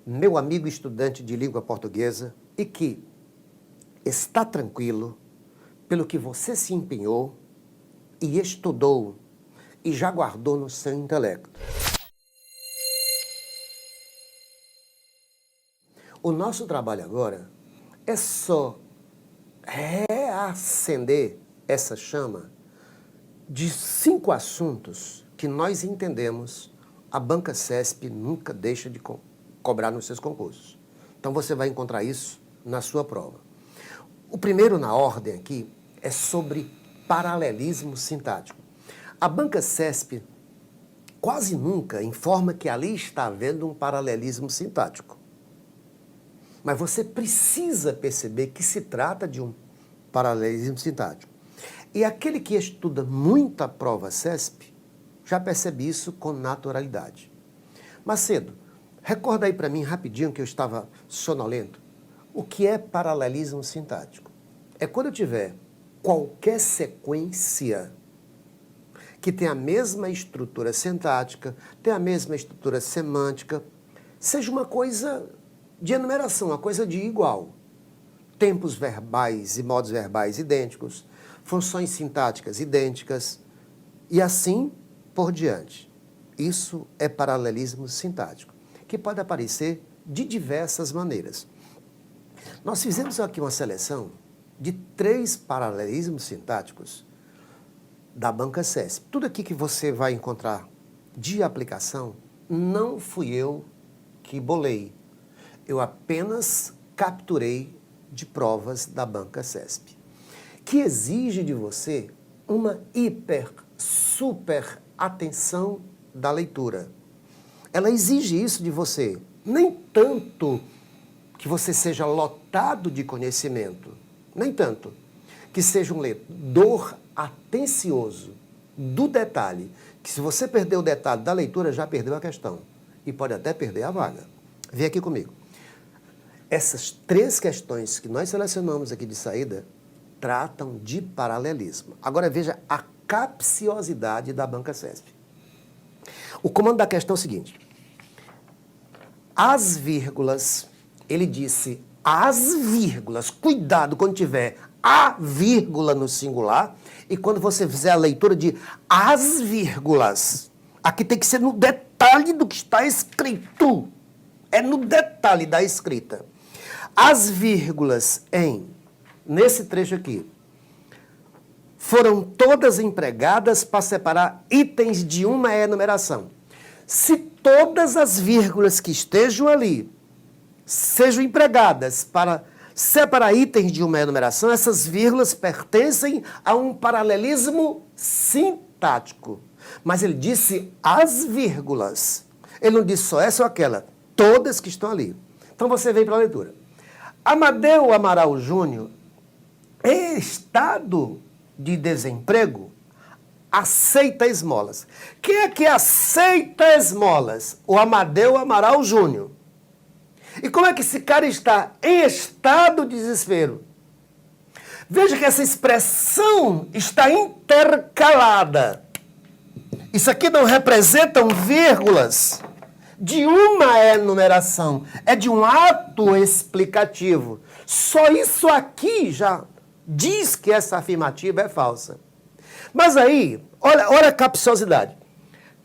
meu amigo estudante de língua portuguesa, e que está tranquilo pelo que você se empenhou e estudou e já guardou no seu intelecto. O nosso trabalho agora é só reacender essa chama de 5 assuntos que nós entendemos a Banca CESP nunca deixa de cobrar nos seus concursos. Então você vai encontrar isso na sua prova. O primeiro na ordem aqui é sobre paralelismo sintático. A Banca CESP quase nunca informa que ali está havendo um paralelismo sintático. Mas você precisa perceber que se trata de um paralelismo sintático. E aquele que estuda muito a prova CESP já percebe isso com naturalidade. Macedo, recorda aí para mim rapidinho que eu estava sonolento. O que é paralelismo sintático? É quando eu tiver qualquer sequência que tem a mesma estrutura sintática, tem a mesma estrutura semântica, seja uma coisa de enumeração, uma coisa de igual. Tempos verbais e modos verbais idênticos, funções sintáticas idênticas e assim por diante. Isso é paralelismo sintático, que pode aparecer de diversas maneiras. Nós fizemos aqui uma seleção de 3 paralelismos sintáticos da Banca CESP. Tudo aqui que você vai encontrar de aplicação não fui eu que bolei. Eu apenas capturei de provas da Banca CESP, que exige de você uma super atenção da leitura. Ela exige isso de você, nem tanto que você seja lotado de conhecimento, nem tanto que seja um leitor atencioso do detalhe, que se você perder o detalhe da leitura, já perdeu a questão e pode até perder a vaga. Vem aqui comigo. Essas 3 questões que nós selecionamos aqui de saída tratam de paralelismo. Agora veja a capciosidade da Banca CESP. O comando da questão é o seguinte. As vírgulas, ele disse as vírgulas, cuidado quando tiver a vírgula no singular e quando você fizer a leitura de as vírgulas. Aqui tem que ser no detalhe do que está escrito. É no detalhe da escrita. As vírgulas nesse trecho aqui, foram todas empregadas para separar itens de uma enumeração. Se todas as vírgulas que estejam ali sejam empregadas para separar itens de uma enumeração, essas vírgulas pertencem a um paralelismo sintático. Mas ele disse as vírgulas. Ele não disse só essa ou aquela. Todas que estão ali. Então você vem para a leitura. Amadeu Amaral Júnior, em estado de desemprego, aceita esmolas. Quem é que aceita esmolas? O Amadeu Amaral Júnior. E como é que esse cara está em estado de desespero? Veja que essa expressão está intercalada. Isso aqui não representam vírgulas de uma enumeração, é de um ato explicativo. Só isso aqui já diz que essa afirmativa é falsa. Mas aí, olha a capciosidade.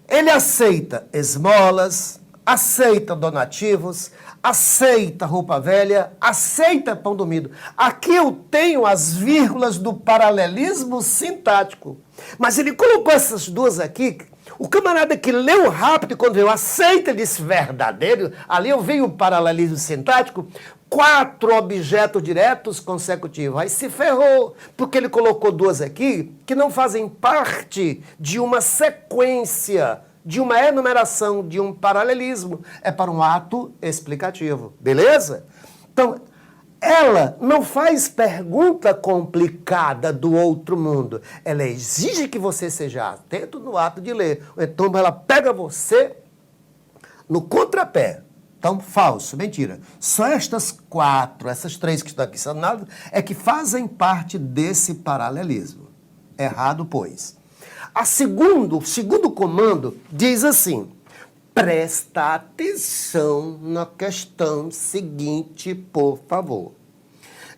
Ele aceita esmolas, aceita donativos, aceita roupa velha, aceita pão dormido. Aqui eu tenho as vírgulas do paralelismo sintático. Mas ele colocou essas 2 aqui. O camarada que leu rápido, quando eu aceita, disse verdadeiro, ali eu vi o paralelismo sintático, 4 objetos diretos consecutivos. Aí se ferrou, porque ele colocou 2 aqui que não fazem parte de uma sequência, de uma enumeração, de um paralelismo. É para um ato explicativo. Beleza? Então, ela não faz pergunta complicada do outro mundo. Ela exige que você seja atento no ato de ler. Então, ela pega você no contrapé. Então, falso, mentira. Só estas 4, essas 3 que estão aqui sanadas, é que fazem parte desse paralelismo. Errado, pois. O segundo comando diz assim: Presta atenção na questão seguinte, por favor.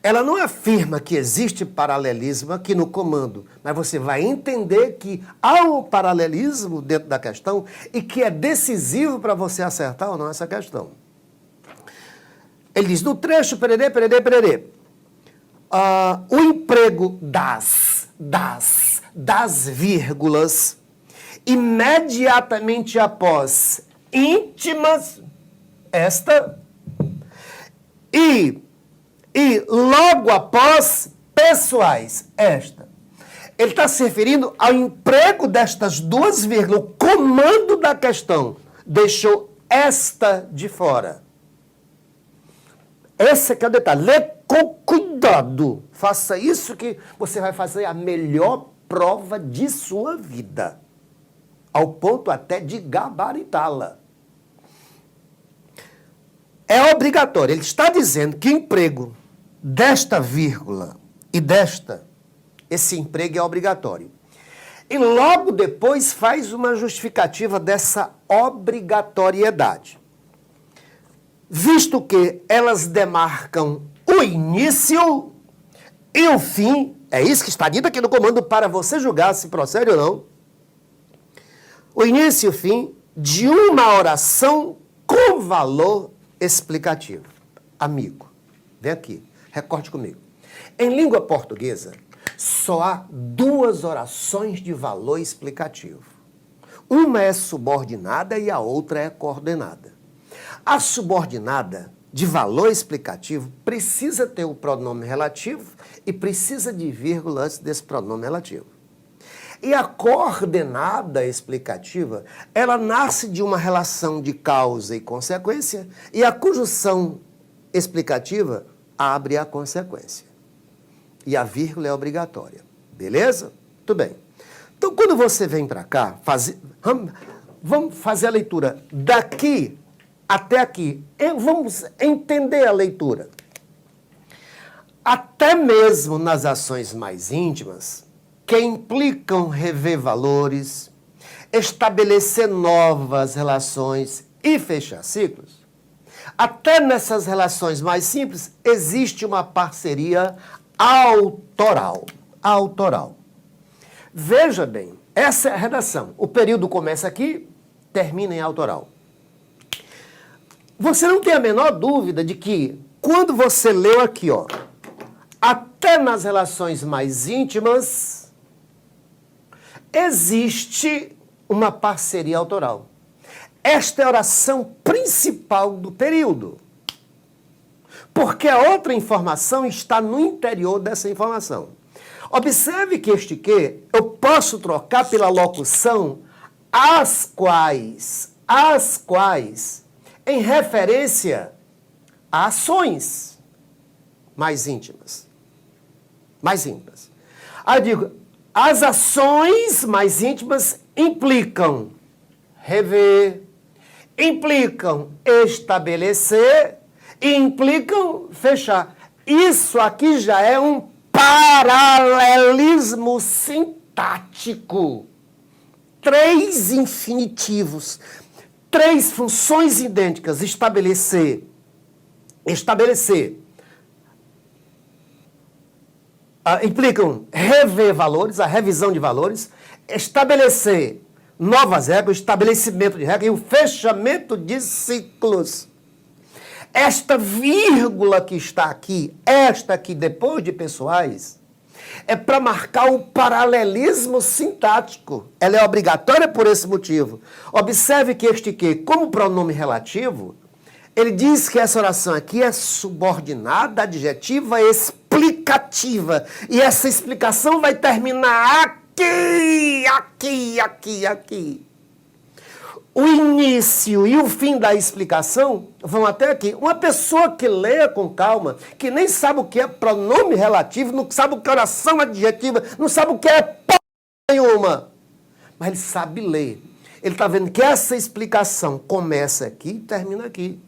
Ela não afirma que existe paralelismo aqui no comando, mas você vai entender que há um paralelismo dentro da questão e que é decisivo para você acertar ou não essa questão. Ele diz, no trecho, pererê, o emprego das vírgulas imediatamente após íntimas, esta, e logo após pessoais, esta. Ele está se referindo ao emprego destas duas vírgulas, o comando da questão. Deixou esta de fora. Esse aqui é o detalhe. Lê com cuidado. Faça isso que você vai fazer a melhor prova de sua vida. Ao ponto até de gabaritá-la. É obrigatório. Ele está dizendo que o emprego desta vírgula e desta, esse emprego é obrigatório. E logo depois faz uma justificativa dessa obrigatoriedade. Visto que elas demarcam o início e o fim, é isso que está dito aqui no comando para você julgar se procede ou não, o início e o fim de uma oração com valor explicativo. Amigo, vem aqui, recorde comigo. Em língua portuguesa, só há duas orações de valor explicativo. Uma é subordinada e a outra é coordenada. A subordinada de valor explicativo precisa ter o pronome relativo e precisa de vírgula antes desse pronome relativo. E a coordenada explicativa, ela nasce de uma relação de causa e consequência e a conjunção explicativa abre a consequência. E a vírgula é obrigatória. Beleza? Muito bem. Então, quando você vem para cá, vamos fazer a leitura daqui até aqui. Vamos entender a leitura. Até mesmo nas ações mais íntimas, que implicam rever valores, estabelecer novas relações e fechar ciclos, até nessas relações mais simples, existe uma parceria autoral. Autoral. Veja bem, essa é a redação. O período começa aqui, termina em autoral. Você não tem a menor dúvida de que, quando você leu aqui, ó, até nas relações mais íntimas, existe uma parceria autoral. Esta é a oração principal do período. Porque a outra informação está no interior dessa informação. Observe que este que eu posso trocar pela locução as quais, em referência a ações mais íntimas. Mais íntimas. Aí eu digo, as ações mais íntimas implicam rever, implicam estabelecer e implicam fechar. Isso aqui já é um paralelismo sintático. 3 infinitivos, 3 funções idênticas, estabelecer, implicam rever valores, a revisão de valores, estabelecer novas regras, o estabelecimento de regras e o fechamento de ciclos. Esta vírgula que está aqui, esta aqui depois de pessoais, é para marcar o paralelismo sintático. Ela é obrigatória por esse motivo. Observe que este que, como pronome relativo, ele diz que essa oração aqui é subordinada, adjetiva, explicativa. E essa explicação vai terminar aqui. O início e o fim da explicação vão até aqui. Uma pessoa que leia com calma, que nem sabe o que é pronome relativo, não sabe o que é oração adjetiva, não sabe o que é porra nenhuma, mas ele sabe ler. Ele está vendo que essa explicação começa aqui e termina aqui.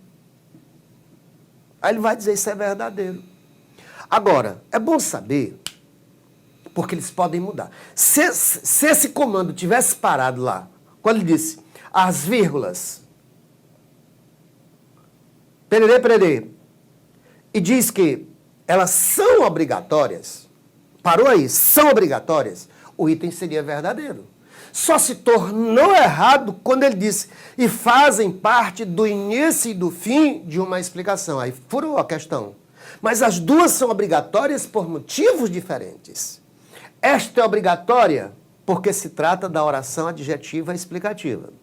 Aí ele vai dizer, isso é verdadeiro. Agora, é bom saber, porque eles podem mudar. Se esse comando tivesse parado lá, quando ele disse as vírgulas pererê, pererê, e diz que elas são obrigatórias, parou aí, são obrigatórias, o item seria verdadeiro. Só se tornou errado quando ele disse e fazem parte do início e do fim de uma explicação. Aí furou a questão. Mas as duas são obrigatórias por motivos diferentes. Esta é obrigatória porque se trata da oração adjetiva explicativa.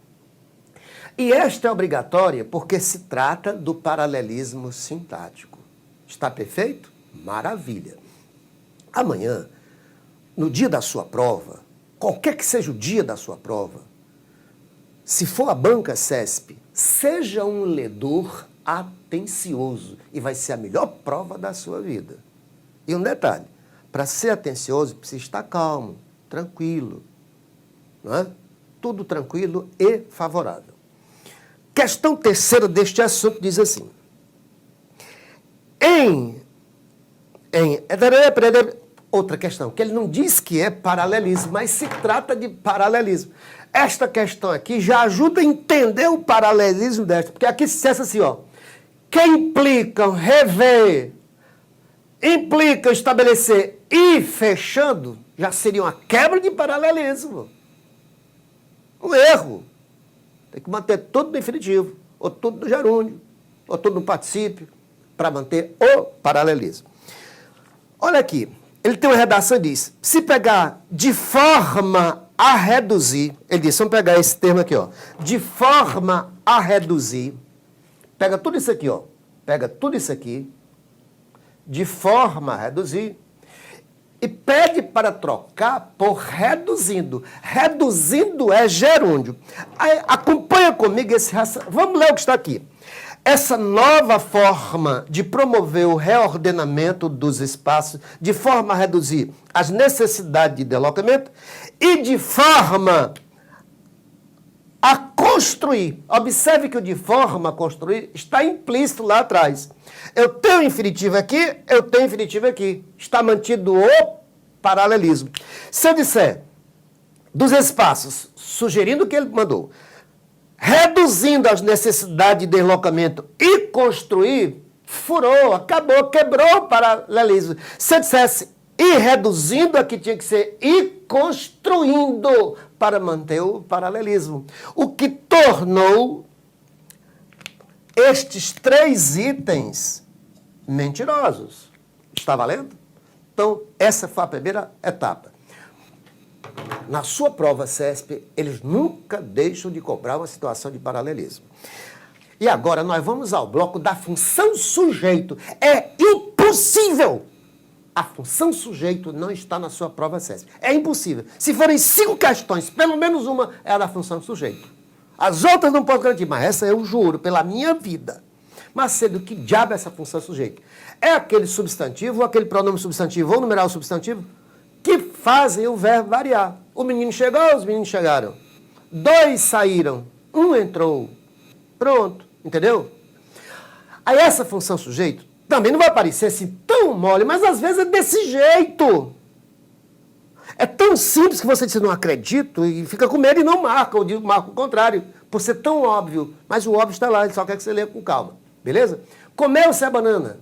E esta é obrigatória porque se trata do paralelismo sintático. Está perfeito? Maravilha. Amanhã, no dia da sua prova, qualquer que seja o dia da sua prova, se for a banca CESP, seja um ledor atencioso e vai ser a melhor prova da sua vida. E um detalhe, para ser atencioso precisa estar calmo, tranquilo, não é? Tudo tranquilo e favorável. Questão terceira deste assunto diz assim, outra questão, que ele não diz que é paralelismo, mas se trata de paralelismo. Esta questão aqui já ajuda a entender o paralelismo desta, porque aqui se dissesse assim, ó, que implicam rever, implica estabelecer e fechando, já seria uma quebra de paralelismo. Um erro. Tem que manter tudo no infinitivo, ou tudo no gerúndio, ou tudo no particípio, para manter o paralelismo. Olha aqui. Ele tem uma redação e diz, se pegar de forma a reduzir, ele diz, vamos pegar esse termo aqui, ó, de forma a reduzir, pega tudo isso aqui, ó, pega tudo isso aqui, de forma a reduzir, e pede para trocar por reduzindo. Reduzindo é gerúndio. Aí, acompanha comigo esse raciocínio. Vamos ler o que está aqui. Essa nova forma de promover o reordenamento dos espaços, de forma a reduzir as necessidades de deslocamento e de forma a construir. Observe que o de forma a construir está implícito lá atrás. Eu tenho infinitivo aqui, eu tenho infinitivo aqui. Está mantido o paralelismo. Se eu disser dos espaços, sugerindo o que ele mandou, reduzindo as necessidades de deslocamento e construir, furou, acabou, quebrou o paralelismo. Se eu dissesse e reduzindo, aqui tinha que ser e construindo para manter o paralelismo. O que tornou estes três itens mentirosos. Está valendo? Então, essa foi a primeira etapa. Na sua prova CESP, eles nunca deixam de cobrar uma situação de paralelismo. E agora nós vamos ao bloco da função sujeito. É impossível! A função sujeito não está na sua prova CESP. É impossível. Se forem 5 questões, pelo menos uma é a da função sujeito. As outras não posso garantir, mas essa eu juro, pela minha vida. Macedo, que diabo é essa função sujeito? É aquele substantivo, ou aquele pronome substantivo, ou numeral substantivo, que fazem o verbo variar. O menino chegou, os meninos chegaram. 2 saíram, 1 entrou. Pronto, entendeu? Aí essa função sujeito também não vai parecer assim tão mole, mas às vezes é desse jeito. É tão simples que você diz, não acredito, e fica com medo e não marca, ou marca o contrário, por ser tão óbvio. Mas o óbvio está lá, ele só quer que você leia com calma. Beleza? Comeu-se a banana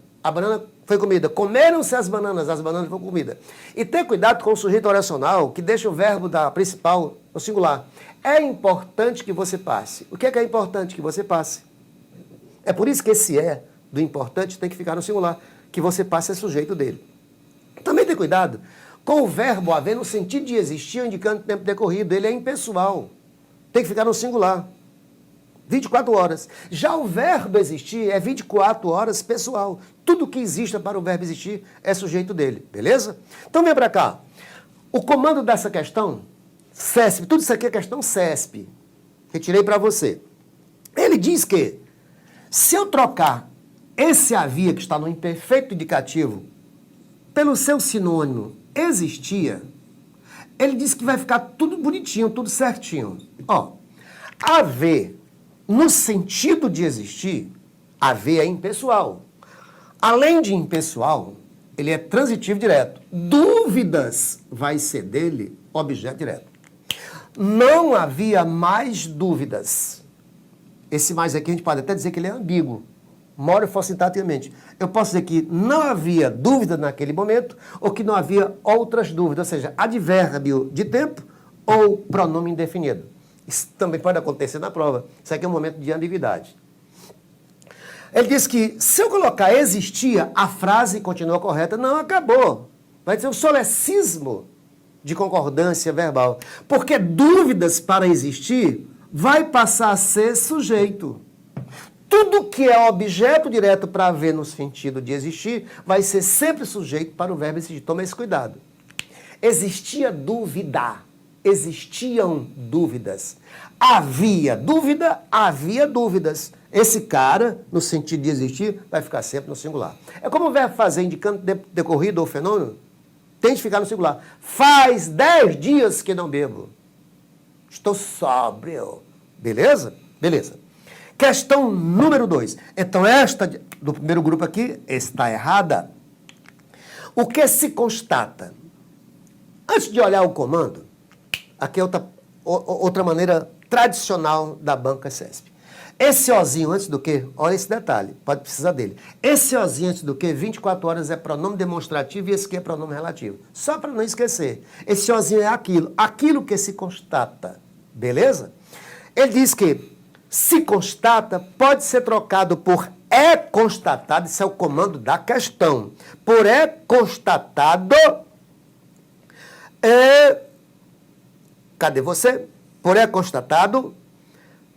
foi comida. Comeram-se as bananas foram comida. E ter cuidado com o sujeito oracional, que deixa o verbo da principal no singular. É importante que você passe. O que é importante que você passe? É por isso que esse do importante tem que ficar no singular, que você passe é sujeito dele. Também tem cuidado com o verbo haver no sentido de existir, indicando tempo decorrido. Ele é impessoal. Tem que ficar no singular. 24 horas. Já o verbo existir é 24 horas pessoal. Tudo que exista para o verbo existir é sujeito dele, beleza? Então vem para cá. O comando dessa questão, CESP, tudo isso aqui é questão CESP. Retirei para você. Ele diz que, se eu trocar esse havia, que está no imperfeito indicativo, pelo seu sinônimo existia, ele diz que vai ficar tudo bonitinho, tudo certinho. Ó, haver, no sentido de existir, haver é impessoal. Além de impessoal, ele é transitivo direto. Dúvidas vai ser dele objeto direto. Não havia mais dúvidas. Esse mais aqui a gente pode até dizer que ele é ambíguo. morfossintaticamente. Eu posso dizer que não havia dúvida naquele momento ou que não havia outras dúvidas, ou seja, advérbio de tempo ou pronome indefinido. Isso também pode acontecer na prova. Isso aqui é um momento de ambiguidade. Ele diz que se eu colocar existia, a frase continua correta. Não, acabou. Vai dizer o solecismo de concordância verbal. Porque dúvidas para existir vai passar a ser sujeito. Tudo que é objeto direto para haver no sentido de existir vai ser sempre sujeito para o verbo existir. Toma esse cuidado. Existia dúvida. Existiam dúvidas. Havia dúvida, havia dúvidas. Esse cara, no sentido de existir, vai ficar sempre no singular. É como o verbo fazer indicando decorrido ou fenômeno, tem de ficar no singular. Faz 10 dias que não bebo. Estou sóbrio. Beleza? Beleza. Questão número 2. Então, esta do primeiro grupo aqui está errada. O que se constata? Antes de olhar o comando, aqui é outra maneira tradicional da banca CESP. Esse ozinho antes do que, olha esse detalhe, pode precisar dele. Esse ozinho antes do que, 24 horas é pronome demonstrativo e esse que é pronome relativo. Só para não esquecer. Esse ozinho é aquilo que se constata. Beleza? Ele diz que se constata pode ser trocado por é constatado, isso é o comando da questão. Por é constatado, cadê você? Por é constatado,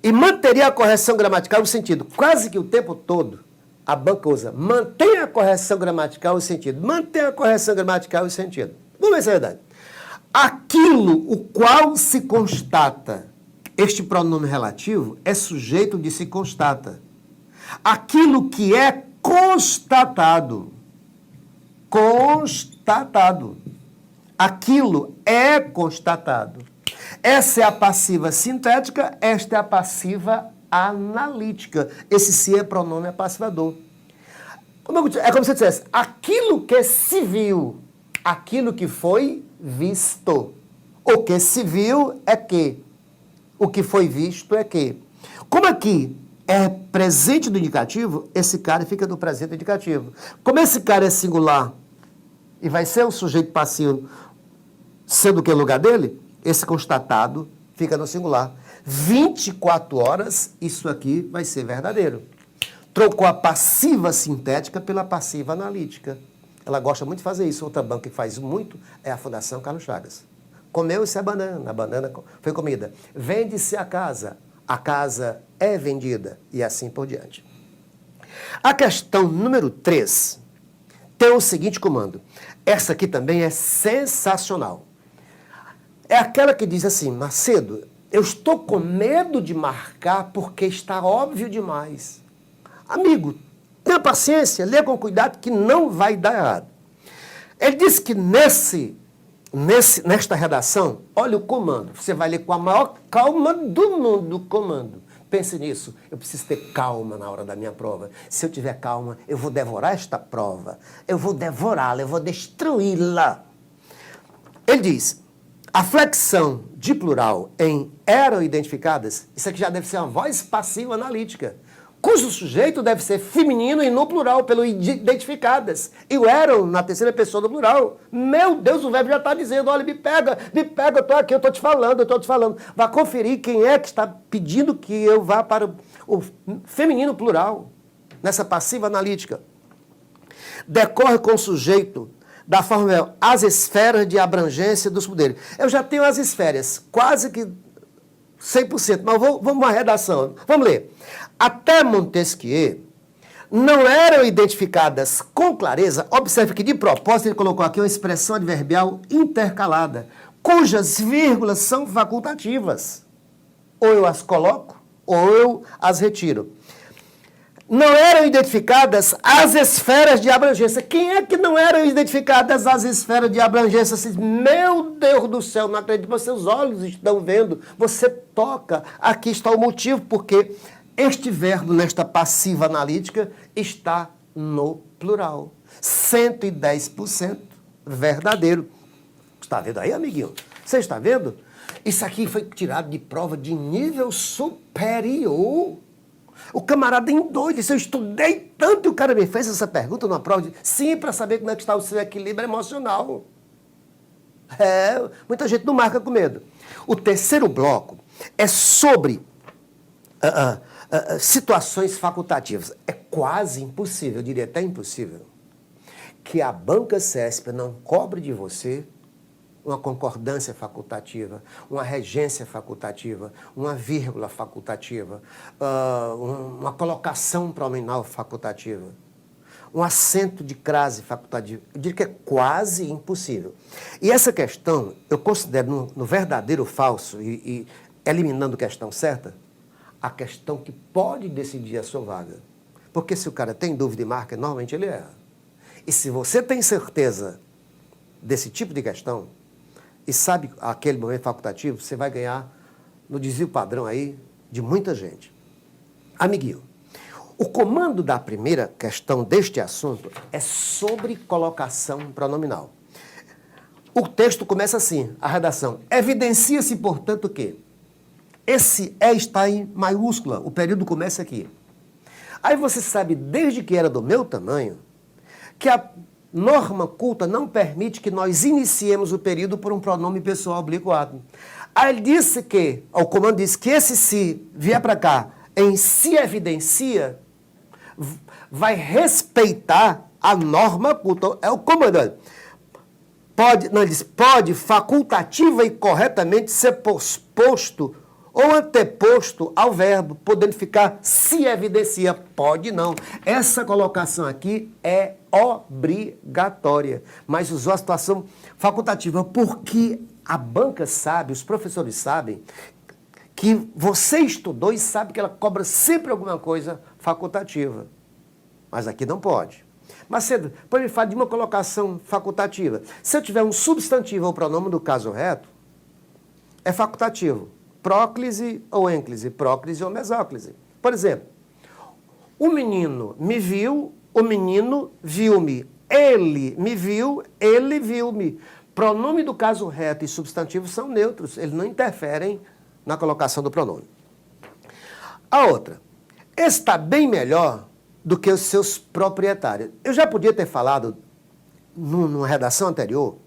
e manteria a correção gramatical no sentido, quase que o tempo todo, a banca usa, mantém a correção gramatical no sentido, mantém a correção gramatical no sentido. Vamos ver se é verdade. Aquilo o qual se constata, este pronome relativo é sujeito de se constata. Aquilo que é constatado. Constatado. Aquilo é constatado. Essa é a passiva sintética, esta é a passiva analítica. Esse se é pronome apassivador. É como se dissesse, aquilo que se viu, aquilo que foi visto. O que se viu é que. O que foi visto é que. Como aqui é presente do indicativo, esse cara fica no presente do indicativo. Como esse cara é singular e vai ser o sujeito passivo, sendo que é o lugar dele, esse constatado fica no singular. 24 horas, isso aqui vai ser verdadeiro. Trocou a passiva sintética pela passiva analítica. Ela gosta muito de fazer isso. Outra banca que faz muito é a Fundação Carlos Chagas. Comeu-se a banana foi comida. Vende-se a casa é vendida, e assim por diante. A questão número 3 tem o seguinte comando. Essa aqui também é sensacional. É aquela que diz assim, Macedo, eu estou com medo de marcar porque está óbvio demais. Amigo, tenha paciência, lê com cuidado que não vai dar errado. Ele diz que nesta redação, olha o comando. Você vai ler com a maior calma do mundo o comando. Pense nisso. Eu preciso ter calma na hora da minha prova. Se eu tiver calma, eu vou devorar esta prova. Eu vou devorá-la, eu vou destruí-la. Ele diz, a flexão de plural em eram identificadas, isso aqui já deve ser uma voz passiva analítica, cujo sujeito deve ser feminino e no plural, pelo identificadas. E o eram na terceira pessoa do plural. Meu Deus, o verbo já está dizendo, olha, me pega, eu estou aqui, eu estou te falando. Vá conferir quem é que está pedindo que eu vá para o feminino plural, nessa passiva analítica. Decorre com o sujeito da forma as esferas de abrangência dos poderes. Eu já tenho as esferas, quase que 100%, mas vamos uma redação. Vamos ler. Até Montesquieu não eram identificadas com clareza, observe que de propósito ele colocou aqui uma expressão adverbial intercalada, cujas vírgulas são facultativas. Ou eu as coloco, ou eu as retiro. Não eram identificadas as esferas de abrangência. Quem é que não eram identificadas as esferas de abrangência? Meu Deus do céu, não acredito, seus olhos estão vendo, você toca. Aqui está o motivo, porque este verbo, nesta passiva analítica, está no plural. 110% verdadeiro. Está vendo aí, amiguinho? Você está vendo? Isso aqui foi tirado de prova de nível superior. O camarada endoide, disse, eu estudei tanto e o cara me fez essa pergunta numa prova. Sim, para saber como é que está o seu equilíbrio emocional. Muita gente não marca com medo. O terceiro bloco é sobre situações facultativas. É quase impossível, eu diria até impossível, que a banca CESP não cobre de você uma concordância facultativa, uma regência facultativa, uma vírgula facultativa, uma colocação pronominal facultativa, um acento de crase facultativo. Eu diria que é quase impossível. E essa questão, eu considero no verdadeiro falso, e eliminando a questão certa, a questão que pode decidir a sua vaga. Porque se o cara tem dúvida e marca, normalmente ele erra. E se você tem certeza desse tipo de questão, e sabe aquele momento facultativo, você vai ganhar no desvio padrão aí de muita gente. Amiguinho, o comando da primeira questão deste assunto é sobre colocação pronominal. O texto começa assim, a redação. Evidencia-se, portanto, que esse está em maiúscula, o período começa aqui. Aí você sabe, desde que era do meu tamanho, que a norma culta não permite que nós iniciemos o período por um pronome pessoal oblíquo. Aí ele disse que, o comando disse que esse se vier para cá, em se evidencia, vai respeitar a norma culta. É o comando. Pode facultativa e corretamente ser posposto ou anteposto ao verbo, podendo ficar se evidencia. Pode não. Essa colocação aqui é obrigatória, mas usou a situação facultativa, porque a banca sabe, os professores sabem, que você estudou e sabe que ela cobra sempre alguma coisa facultativa. Mas aqui não pode. Macedo, pode me falar de uma colocação facultativa. Se eu tiver um substantivo ou pronome do caso reto, é facultativo. Próclise ou ênclise, próclise ou mesóclise. Por exemplo, o menino me viu, o menino viu-me. Ele me viu, ele viu-me. Pronome do caso reto e substantivo são neutros, eles não interferem na colocação do pronome. A outra, está bem melhor do que os seus proprietários. Eu já podia ter falado, numa redação anterior,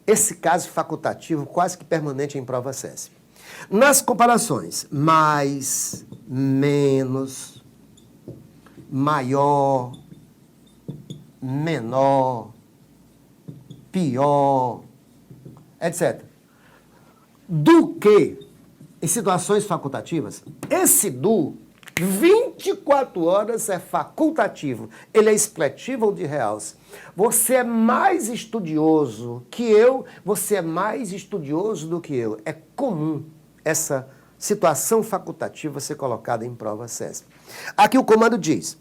esse caso facultativo quase que permanente em prova CESP. Nas comparações, mais, menos, maior, menor, pior, etc. Do que, em situações facultativas, esse do, 24 horas é facultativo. Ele é expletivo ou de realce. Você é mais estudioso que eu, você é mais estudioso do que eu. É comum essa situação facultativa ser colocada em prova CESP. Aqui o comando diz,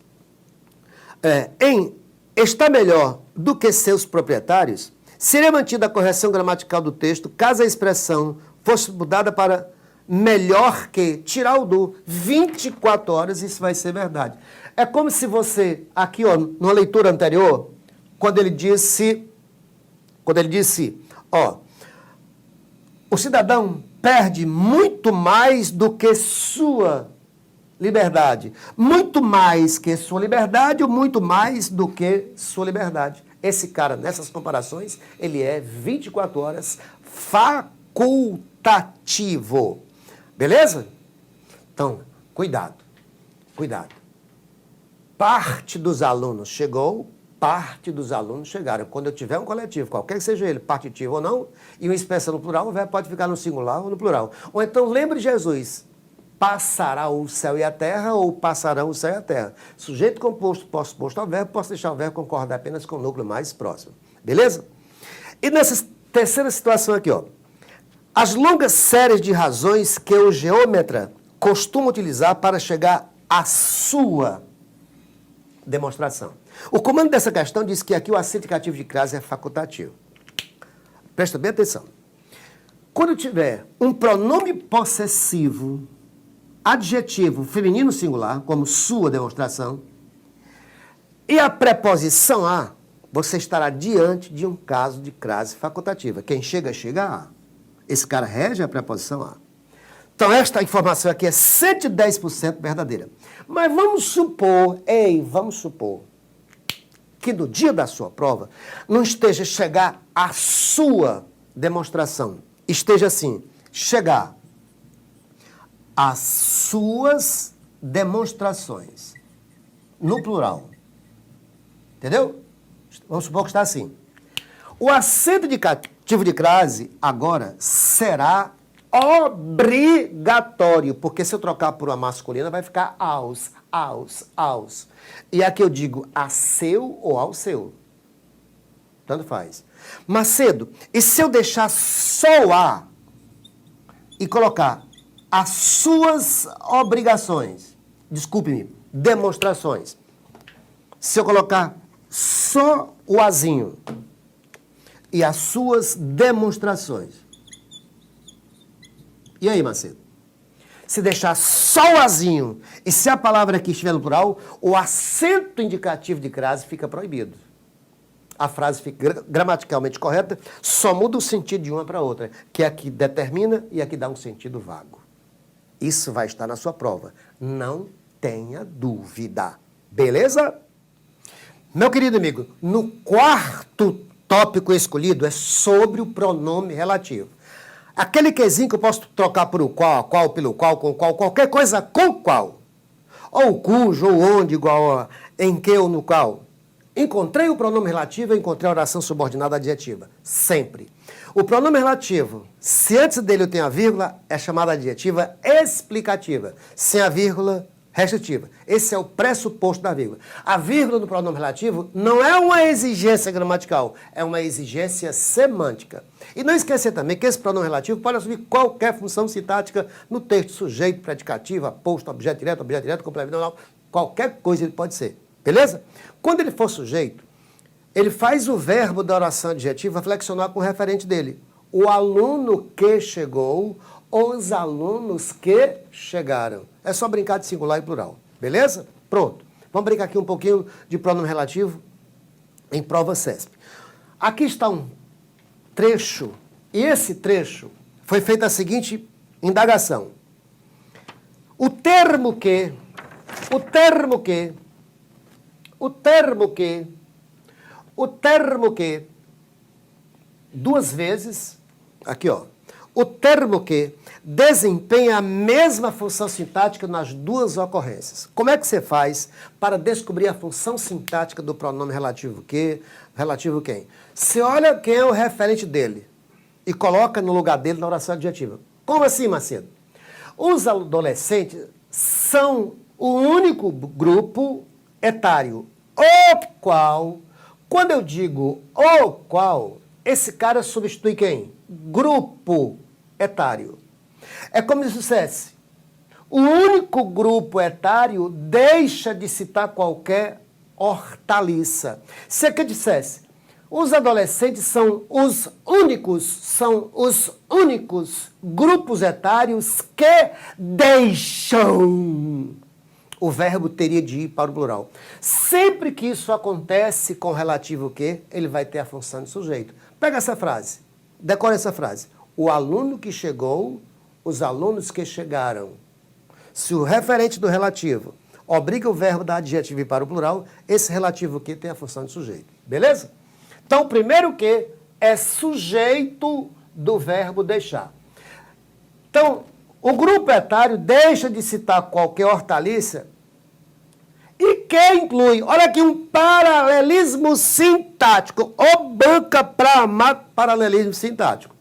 está melhor do que seus proprietários, seria mantida a correção gramatical do texto caso a expressão fosse mudada para melhor que, tirar o do, 24 horas, isso vai ser verdade. É como se você, aqui, ó, numa leitura anterior, quando ele disse, o cidadão perde muito mais do que sua liberdade. Muito mais que sua liberdade ou muito mais do que sua liberdade. Esse cara, nessas comparações, ele é 24 horas facultativo. Beleza? Então, cuidado. Parte dos alunos chegou, parte dos alunos chegaram. Quando eu tiver um coletivo, qualquer que seja ele, partitivo ou não, e uma expressão no plural, o verbo pode ficar no singular ou no plural. Ou então, lembre de Jesus, passará o céu e a terra ou passarão o céu e a terra. Sujeito composto, posto ao verbo, posso deixar o verbo concordar apenas com o núcleo mais próximo. Beleza? E nessa terceira situação aqui, ó. As longas séries de razões que o geômetra costuma utilizar para chegar à sua demonstração. O comando dessa questão diz que aqui o acento indicativo de crase é facultativo. Presta bem atenção. Quando tiver um pronome possessivo, adjetivo feminino singular, como sua demonstração, e a preposição a, você estará diante de um caso de crase facultativa. Quem chega, chega a. Esse cara rege a preposição a. Então, esta informação aqui é 110% verdadeira. Mas vamos supor que no dia da sua prova não esteja chegar a sua demonstração. Esteja assim, chegar as suas demonstrações. No plural. Entendeu? Vamos supor que está assim. O acento indicativo de crase agora será obrigatório, porque se eu trocar por uma masculina vai ficar aos. E aqui eu digo a seu ou ao seu. Tanto faz. Macedo, e se eu deixar só o a e colocar as suas obrigações, desculpe-me, demonstrações. Se eu colocar só o azinho e as suas demonstrações. E aí, Macedo? Se deixar só o azinho e se a palavra aqui estiver no plural, o acento indicativo de crase fica proibido. A frase fica gramaticalmente correta, só muda o sentido de uma para outra, que aqui determina e aqui dá um sentido vago. Isso vai estar na sua prova. Não tenha dúvida. Beleza? Meu querido amigo, no quarto tópico escolhido é sobre o pronome relativo. Aquele quezinho que eu posso trocar por o qual, a qual, pelo qual, com qual, qualquer coisa com qual. Ou cujo, ou onde, igual a em que ou no qual. Encontrei o pronome relativo, eu encontrei a oração subordinada adjetiva. Sempre. O pronome relativo, se antes dele eu tenho a vírgula, é chamada adjetiva explicativa. Sem a vírgula, restritiva. Esse é o pressuposto da vírgula. A vírgula do pronome relativo não é uma exigência gramatical, é uma exigência semântica. E não esquecer também que esse pronome relativo pode assumir qualquer função sintática no texto: sujeito, predicativo, aposto, objeto direto, complemento, qualquer coisa ele pode ser. Beleza? Quando ele for sujeito, ele faz o verbo da oração adjetiva flexionar com o referente dele. O aluno que chegou, os alunos que chegaram. É só brincar de singular e plural. Beleza? Pronto. Vamos brincar aqui um pouquinho de pronome relativo em prova CESP. Aqui está um trecho, e esse trecho foi feita a seguinte indagação. O termo que, duas vezes, aqui ó, o termo que desempenha a mesma função sintática nas duas ocorrências. Como é que você faz para descobrir a função sintática do pronome relativo que, relativo quem? Você olha quem é o referente dele e coloca no lugar dele na oração adjetiva. Como assim, Macedo? Os adolescentes são o único grupo etário, o qual, quando eu digo o qual, esse cara substitui quem? Grupo etário. É como se dissesse, o único grupo etário deixa de citar qualquer hortaliça. Se aqui dissesse, os adolescentes são os únicos grupos etários que deixam. O verbo teria de ir para o plural. Sempre que isso acontece com o relativo que, ele vai ter a função de sujeito. Pega essa frase, decora essa frase. O aluno que chegou, os alunos que chegaram. Se o referente do relativo obriga o verbo da adjetivo ir para o plural, esse relativo que tem a função de sujeito. Beleza? Então, o primeiro que é sujeito do verbo deixar. Então, o grupo etário deixa de citar qualquer hortaliça e que inclui, olha aqui, um paralelismo sintático. Ô banca pra amar paralelismo sintático.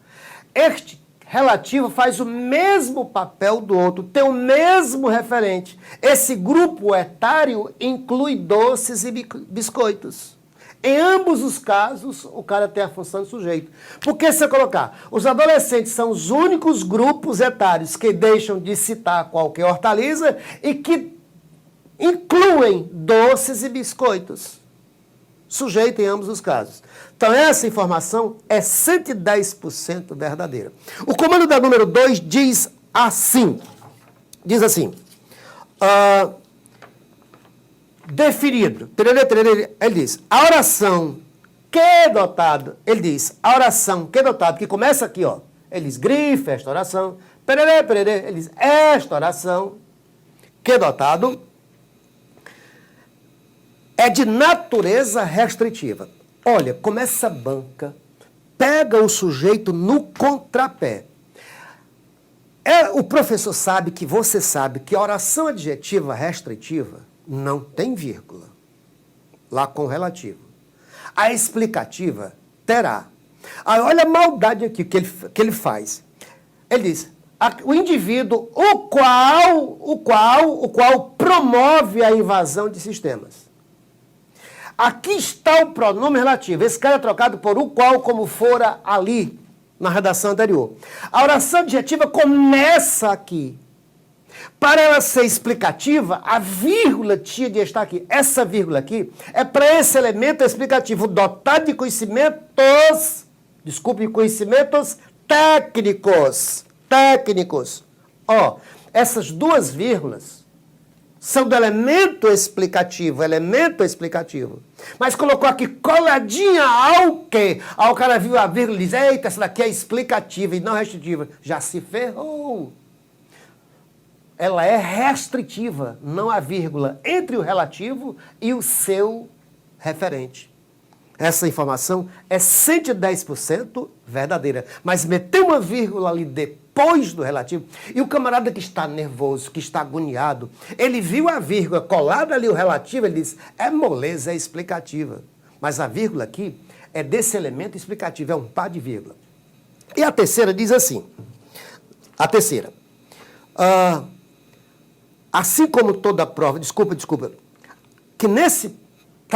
Este relativo faz o mesmo papel do outro, tem o mesmo referente. Esse grupo etário inclui doces e biscoitos. Em ambos os casos, o cara tem a função de sujeito. Porque se eu colocar, os adolescentes são os únicos grupos etários que deixam de citar qualquer hortaliça e que incluem doces e biscoitos. Sujeito em ambos os casos. Então, essa informação é 110% verdadeira. O comando da número 2 diz assim. Diz assim. Definido. Ele diz, a oração que dotado. Ele diz, a oração que dotado, que começa aqui, ó. Ele diz, grife esta oração, Pererê, pererê. Ele diz, esta oração, que dotado, é de natureza restritiva. Olha, como essa banca pega o sujeito no contrapé. O professor sabe que você sabe que a oração adjetiva restritiva não tem vírgula, lá com o relativo. A explicativa terá. Aí, olha a maldade aqui que ele faz. Ele diz, o indivíduo o qual promove a invasão de sistemas. Aqui está o pronome relativo. Esse cara é trocado por o qual, como fora ali, na redação anterior. A oração adjetiva começa aqui. Para ela ser explicativa, a vírgula tinha de estar aqui. Essa vírgula aqui é para esse elemento explicativo dotado de conhecimentos, conhecimentos técnicos. Ó, essas duas vírgulas são do elemento explicativo. Mas colocou aqui coladinha ao quê? Aí o cara viu a vírgula e diz, eita, essa daqui é explicativa e não restritiva. Já se ferrou. Ela é restritiva, não há vírgula entre o relativo e o seu referente. Essa informação é 110% verdadeira. Mas meteu uma vírgula ali depois do relativo, e o camarada que está nervoso, que está agoniado, ele viu a vírgula colada ali o relativo, ele diz, é moleza, é explicativa. Mas a vírgula aqui é desse elemento explicativo, é um par de vírgula. E a terceira diz assim, assim como toda prova, desculpa, está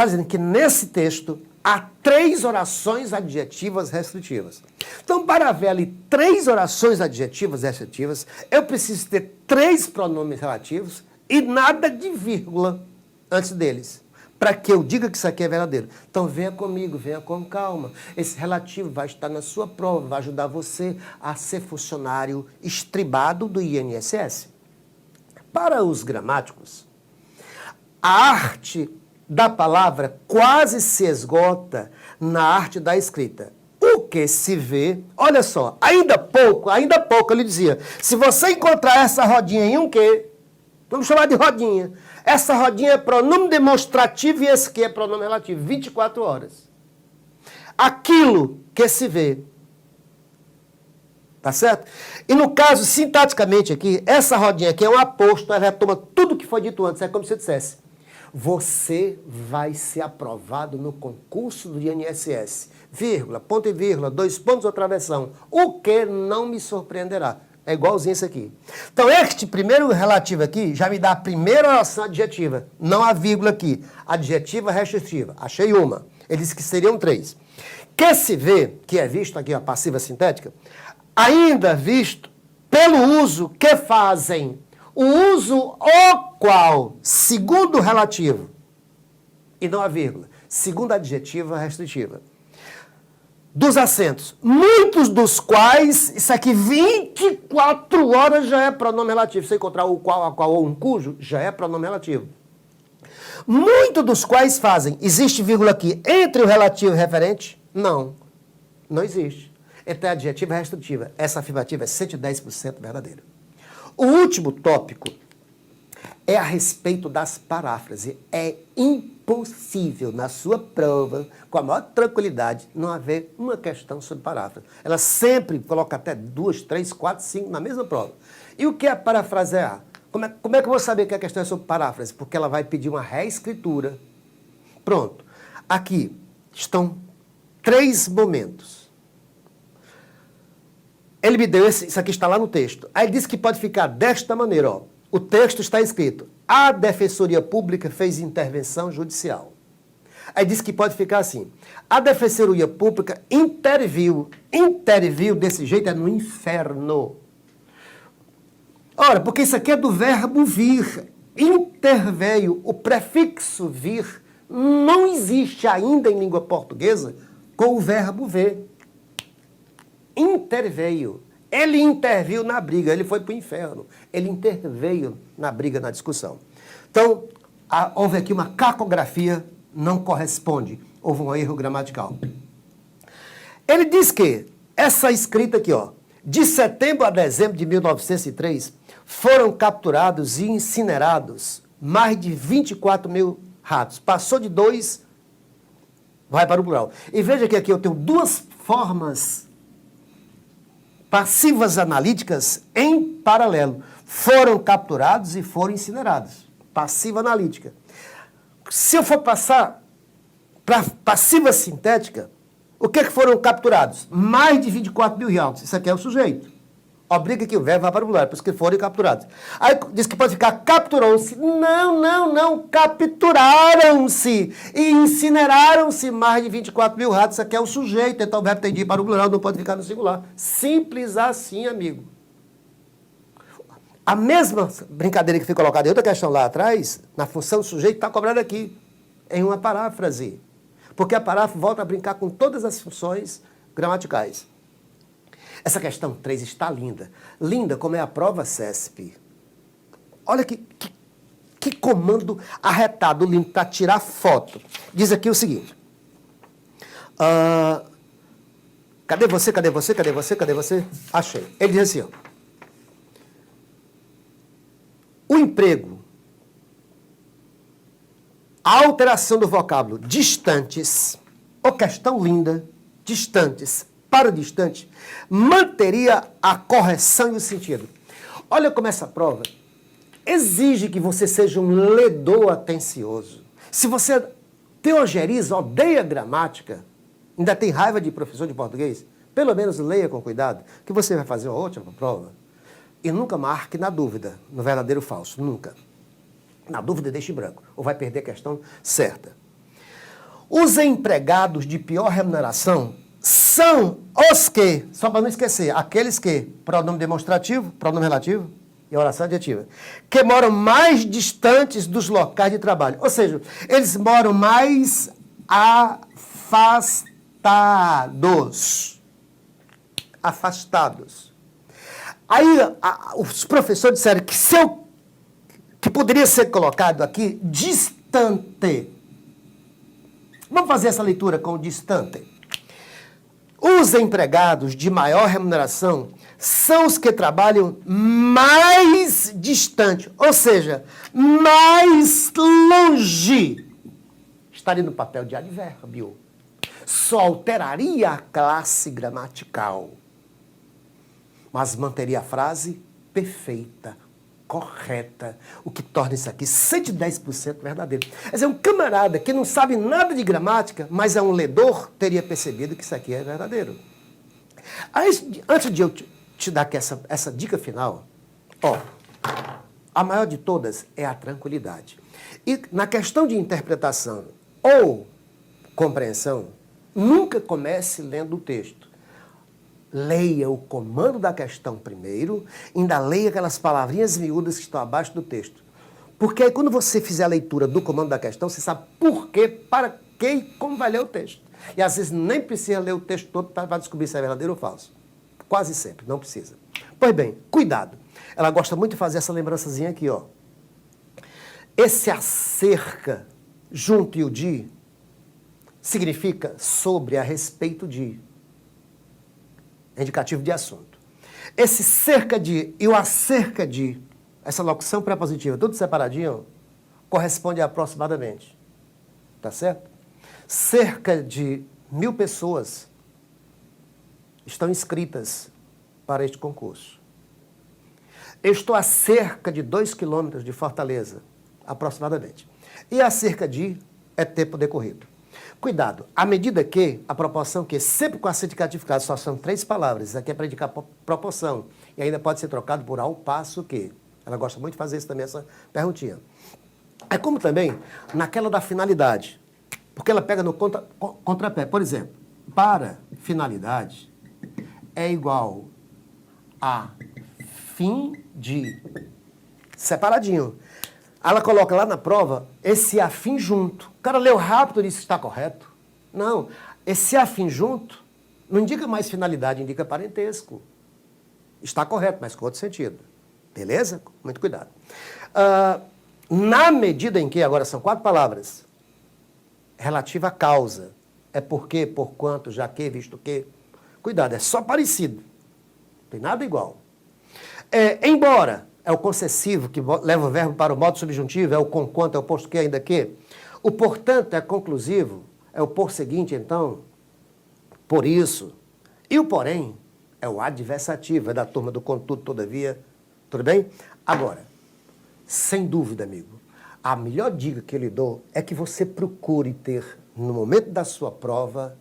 dizendo que nesse texto há 3 orações adjetivas restritivas. Então, para haver ali 3 orações adjetivas restritivas, eu preciso ter 3 pronomes relativos e nada de vírgula antes deles, para que eu diga que isso aqui é verdadeiro. Então, venha comigo, venha com calma. Esse relativo vai estar na sua prova, vai ajudar você a ser funcionário estribado do INSS. Para os gramáticos, a arte da palavra quase se esgota na arte da escrita. O que se vê, olha só, ainda pouco, ele dizia, se você encontrar essa rodinha em um quê, vamos chamar de rodinha, essa rodinha é pronome demonstrativo e esse aqui é pronome relativo, 24 horas. Aquilo que se vê, tá certo? E no caso, sintaticamente aqui, essa rodinha aqui é um aposto, ela retoma tudo que foi dito antes, é como se eu dissesse, você vai ser aprovado no concurso do INSS. Vírgula, ponto e vírgula, 2 pontos ou travessão. O que não me surpreenderá. É igualzinho isso aqui. Então, este primeiro relativo aqui já me dá a primeira oração adjetiva. Não a vírgula aqui. Adjetiva restritiva. Achei uma. Ele disse que seriam 3. Que se vê, que é visto aqui a passiva sintética, ainda visto pelo uso que fazem. O uso o qual, segundo o relativo, e não a vírgula, segundo a adjetiva restritiva, dos acentos, muitos dos quais, isso aqui 24 horas já é pronome relativo. Se você encontrar o qual, a qual ou um cujo, já é pronome relativo. Muitos dos quais fazem, existe vírgula aqui entre o relativo e o referente? Não, não existe. Então é adjetiva restritiva. Essa afirmativa é 110% verdadeira. O último tópico é a respeito das paráfrases. É impossível, na sua prova, com a maior tranquilidade, não haver uma questão sobre paráfrase. Ela sempre coloca até 2, 3, 4, 5 na mesma prova. E o que é parafrasear? Como é que eu vou saber que a questão é sobre paráfrase? Porque ela vai pedir uma reescritura. Pronto. Aqui estão 3 momentos. Ele me deu isso aqui está lá no texto. Aí ele disse que pode ficar desta maneira, ó. O texto está escrito, a Defensoria Pública fez intervenção judicial. Aí disse que pode ficar assim, a Defensoria Pública interviu desse jeito é no inferno. Ora, porque isso aqui é do verbo vir, interveio, o prefixo vir não existe ainda em língua portuguesa com o verbo ver. Interveio. Ele interviu na briga, ele foi para o inferno. Ele interveio na briga, na discussão. Então, houve aqui uma cacografia, não corresponde. Houve um erro gramatical. Ele diz que essa escrita aqui, ó, De setembro a dezembro de 1903, foram capturados e incinerados mais de 24 mil ratos. Passou de 2, vai para o plural. E veja que aqui eu tenho duas formas passivas analíticas em paralelo. Foram capturados e foram incinerados. Passiva analítica. Se eu for passar para passiva sintética, o que foram capturados? Mais de 24 mil ratos. Isso aqui é o sujeito. Obriga que o verbo vá para o plural, por isso que foram capturados. Aí diz que pode ficar capturou-se. Não. Capturaram-se e incineraram-se mais de 24 mil ratos. Isso aqui é o sujeito, então o verbo tem de ir para o plural, não pode ficar no singular. Simples assim, amigo. A mesma brincadeira que foi colocada em outra questão lá atrás, na função sujeito, está cobrada aqui, em uma paráfrase. Porque a paráfrase volta a brincar com todas as funções gramaticais. Essa questão 3 está linda. Linda como é a prova CESP. Olha que comando arretado lindo para tirar foto. Diz aqui o seguinte. Cadê você? Achei. Ele diz assim, ó. O emprego, a alteração do vocábulo distantes, ou questão linda, distantes, para distante, manteria a correção e o sentido. Olha como essa prova exige que você seja um ledor atencioso. Se você teogeriza, odeia gramática, ainda tem raiva de professor de português, pelo menos leia com cuidado, que você vai fazer uma ótima prova. E nunca marque na dúvida, no verdadeiro ou falso, nunca. Na dúvida deixe branco, ou vai perder a questão certa. Os empregados de pior remuneração são os que, só para não esquecer, aqueles que, pronome demonstrativo, pronome relativo e oração adjetiva, que moram mais distantes dos locais de trabalho. Ou seja, eles moram mais afastados. Afastados. Aí os professores disseram que poderia ser colocado aqui distante. Vamos fazer essa leitura com o distante. Os empregados de maior remuneração são os que trabalham mais distante, ou seja, mais longe. Estaria no papel de advérbio. Só alteraria a classe gramatical, mas manteria a frase perfeita, correta, o que torna isso aqui 110% verdadeiro. Quer dizer, um camarada que não sabe nada de gramática, mas é um ledor, teria percebido que isso aqui é verdadeiro. Aí, antes de eu te dar aqui essa dica final, a maior de todas é a tranquilidade. E na questão de interpretação ou compreensão, nunca comece lendo o texto. Leia o comando da questão primeiro, ainda leia aquelas palavrinhas miúdas que estão abaixo do texto. Porque aí quando você fizer a leitura do comando da questão, você sabe por quê, para quê e como vai ler o texto. E às vezes nem precisa ler o texto todo para descobrir se é verdadeiro ou falso. Quase sempre, não precisa. Pois bem, cuidado. Ela gosta muito de fazer essa lembrançazinha aqui, ó. Esse acerca, junto e o de, significa sobre, a respeito de. É indicativo de assunto. Esse cerca de e o acerca de, essa locução prepositiva, tudo separadinho, corresponde a aproximadamente. Tá certo? Cerca de 1.000 pessoas estão inscritas para este concurso. Eu estou a cerca de 2 quilômetros de Fortaleza, aproximadamente. E a cerca de é tempo decorrido. Cuidado, à medida que, a proporção que, sempre com acento indicativo só são 3 palavras, isso aqui é para indicar proporção, e ainda pode ser trocado por ao passo que. Ela gosta muito de fazer isso também, essa perguntinha. É como também naquela da finalidade, porque ela pega no contrapé. Por exemplo, para finalidade é igual a fim de, separadinho. Ela coloca lá na prova esse afim junto. O cara leu rápido e disse que está correto. Não, esse afim junto não indica mais finalidade, indica parentesco. Está correto, mas com outro sentido. Beleza? Muito cuidado. Na medida em que, agora são 4 palavras, relativa à causa. É porque, por quanto, já que, visto que. Cuidado, é só parecido. Tem nada igual. Embora é o concessivo que leva o verbo para o modo subjuntivo, é o conquanto, é o posto que, ainda que. O portanto é conclusivo, é o por seguinte, então, por isso. E o porém é o adversativo, é da turma do contudo, todavia. Tudo bem? Agora, sem dúvida, amigo, a melhor dica que eu lhe dou é que você procure ter, no momento da sua prova,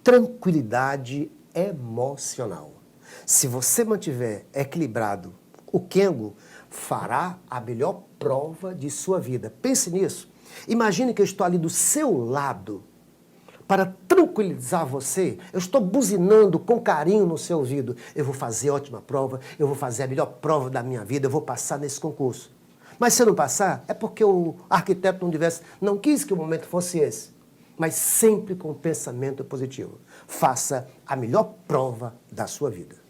tranquilidade emocional. Se você mantiver equilibrado, o Kengo fará a melhor prova de sua vida. Pense nisso. Imagine que eu estou ali do seu lado para tranquilizar você. Eu estou buzinando com carinho no seu ouvido. Eu vou fazer ótima prova, eu vou fazer a melhor prova da minha vida, eu vou passar nesse concurso. Mas se eu não passar, é porque o arquiteto não quis que o momento fosse esse. Mas sempre com pensamento positivo. Faça a melhor prova da sua vida.